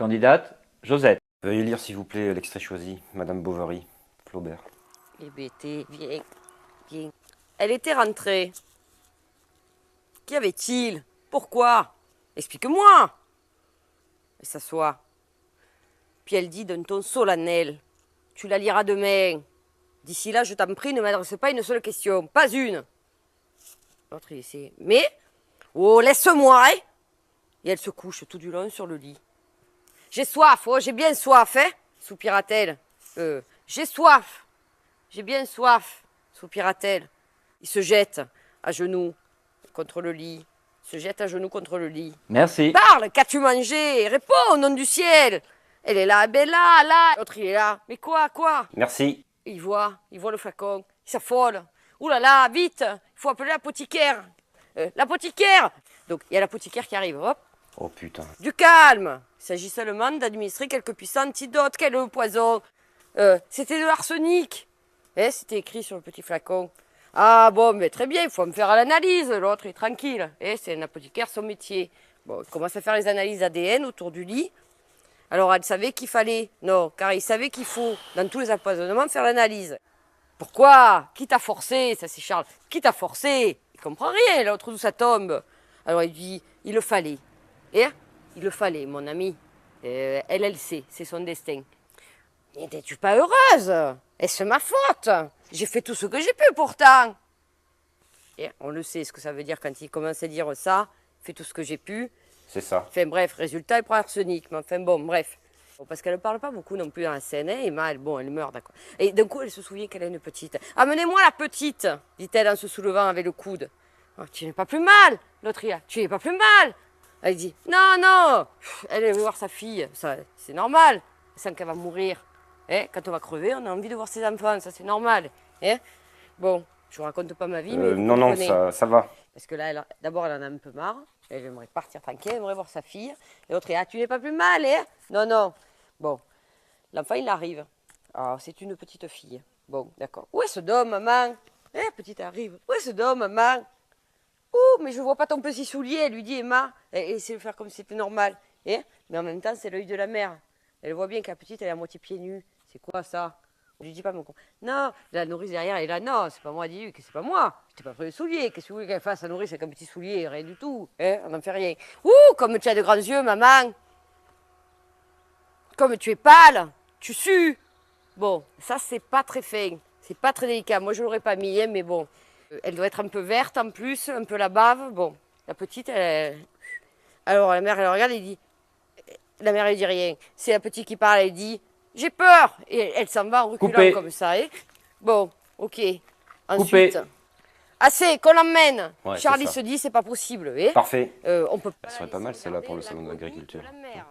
Candidate, Josette. Veuillez lire s'il vous plaît l'extrait choisi, Madame Bovary, Flaubert. Hébété, viens, viens. Elle était rentrée. Qu'y avait-il? Pourquoi? Explique-moi. Elle s'assoit. Puis elle dit d'un ton solennel. Tu la liras demain. D'ici là, je t'en prie, ne m'adresse pas une seule question. Pas une. L'autre, il essaie. Mais, oh, laisse-moi, hein. Et elle se couche tout du long sur le lit. J'ai soif, oh, j'ai bien soif, hein, soupira-t-elle. J'ai soif. J'ai bien soif, soupira-t-elle. Il se jette à genoux contre le lit. Se jette à genoux contre le lit. Merci. Parle, qu'as-tu mangé? Réponds au nom du ciel. Elle est là, ben là, là. L'autre, il est là. Mais quoi? Merci. Il voit le flacon. Il s'affole. Ouh là là, vite. Il faut appeler l'apothicaire. L'apothicaire. Donc, il y a l'apothicaire qui arrive. Hop. Oh putain. Du calme. Il s'agit seulement d'administrer quelques puissants antidotes. Quel poison. C'était de l'arsenic. C'était écrit sur le petit flacon. Ah bon, mais très bien, il faut me faire l'analyse. L'autre est tranquille. C'est un apothicaire, son métier. Bon, il commence à faire les analyses ADN autour du lit. Alors, elle savait qu'il fallait... Non, car il savait qu'il faut, dans tous les empoisonnements, faire l'analyse. Pourquoi? Qui t'a forcé? Ça, c'est Charles. Qui t'a forcé? Il comprend rien, l'autre d'où ça tombe. Alors, il dit, il le fallait. Il le fallait, mon ami. Elle sait, c'est son destin. N'étais-tu pas heureuse? Est-ce ma faute? J'ai fait tout ce que j'ai pu, pourtant. On le sait, ce que ça veut dire quand il commence à dire ça. Fait tout ce que j'ai pu. C'est ça. Enfin bref, résultat, il prend arsenic. Mais enfin bon, bref. Bon, parce qu'elle ne parle pas beaucoup non plus dans la scène. Emma, elle meurt, d'accord. Et d'un coup, elle se souvient qu'elle a une petite. Amenez-moi la petite, dit-elle en se soulevant avec le coude. Oh, tu n'es pas plus mal, l'autre, tu n'es pas plus mal. Elle dit, non. Elle veut voir sa fille, ça, c'est normal. Elle sent qu'elle va mourir. Quand on va crever, on a envie de voir ses enfants, ça c'est normal. Bon, je vous raconte pas ma vie, mais non, ça va. parce que là, d'abord, elle en a un peu marre. Elle aimerait partir tranquille, elle aimerait voir sa fille. Et l'autre, tu n'es pas plus mal, hein? Non. Bon, l'enfant, il arrive. Ah, c'est une petite fille. Bon, d'accord. Où est ce dôme, maman? Petite arrive. Où est ce dôme, maman? Oh, mais je vois pas ton petit soulier, elle lui dit Emma. Et essaie de faire comme si c'était normal. Mais en même temps, c'est l'œil de la mère. Elle voit bien que la petite, elle est à moitié pieds nus. C'est quoi ça? Je lui dis pas mon con. Non, la nourrice derrière, elle est là. Non, c'est pas moi, dis-lui que c'est pas moi. Je t'ai pas pris le soulier. Qu'est-ce que vous voulez qu'elle fasse, la nourrice, avec un petit soulier? Rien du tout. On n'en fait rien. Ouh, comme tu as de grands yeux, maman. Comme tu es pâle. Tu sues. Bon, ça, c'est pas très fin. C'est pas très délicat. Moi, je l'aurais pas mis, mais bon. Elle doit être un peu verte en plus, un peu la bave. Bon, la petite, elle... Alors, la mère, elle regarde et dit... La mère, elle dit rien. C'est la petite qui parle, elle dit... J'ai peur. Et elle s'en va en reculant Coupé. comme ça. Bon, ok. Coupé. Ensuite... Assez, qu'on l'emmène. Ouais, Charlie c'est ça. se dit, c'est pas possible. Parfait. On peut pas... Elle serait pas mal celle-là pour le salon de l'agriculture. La mère.